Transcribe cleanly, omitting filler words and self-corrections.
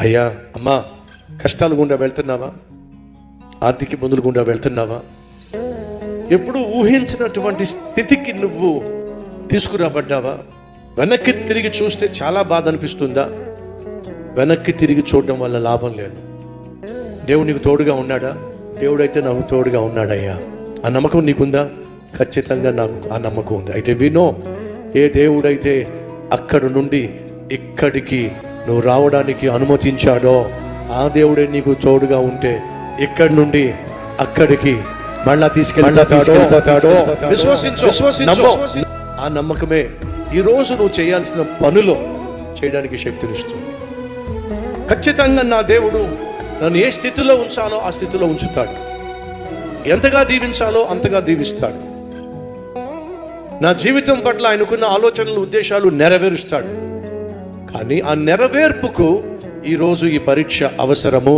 అయ్యా అమ్మా, కష్టాల గుండా వెళ్తున్నావా? ఆర్థిక ఇబ్బందుల గుండా వెళ్తున్నావా? ఎప్పుడు ఊహించినటువంటి స్థితికి నువ్వు తీసుకురాబడ్డావా? వెనక్కి తిరిగి చూస్తే చాలా బాధ అనిపిస్తుందా? వెనక్కి తిరిగి చూడడం వల్ల లాభం లేదు. దేవుడు నీకు తోడుగా ఉన్నాడా? దేవుడైతే నాకు తోడుగా ఉన్నాడయ్యా, ఆ నమ్మకం నీకుందా? ఖచ్చితంగా నాకు ఆ నమ్మకం ఉంది. అయితే వినో, ఏ దేవుడైతే అక్కడి నుండి ఇక్కడికి నువ్వు రావడానికి అనుమతించాడో ఆ దేవుడే నీకు తోడుగా ఉంటే ఇక్కడి నుండి అక్కడికి మళ్ళా తీసుకెళ్ళిపోతాడో. విశ్వసించు. ఆ నమ్మకమే ఈరోజు నువ్వు చేయాల్సిన పనులు చేయడానికి శక్తినిస్తుంది. ఖచ్చితంగా నా దేవుడు నన్ను ఏ స్థితిలో ఉంచాలో ఆ స్థితిలో ఉంచుతాడు. ఎంతగా దీవించాలో అంతగా దీవిస్తాడు. నా జీవితం పట్ల ఆయనకున్న ఆలోచనలు, ఉద్దేశాలు నెరవేరుస్తాడు. కానీ ఆ నెరవేర్పుకు ఈరోజు ఈ పరీక్ష అవసరము.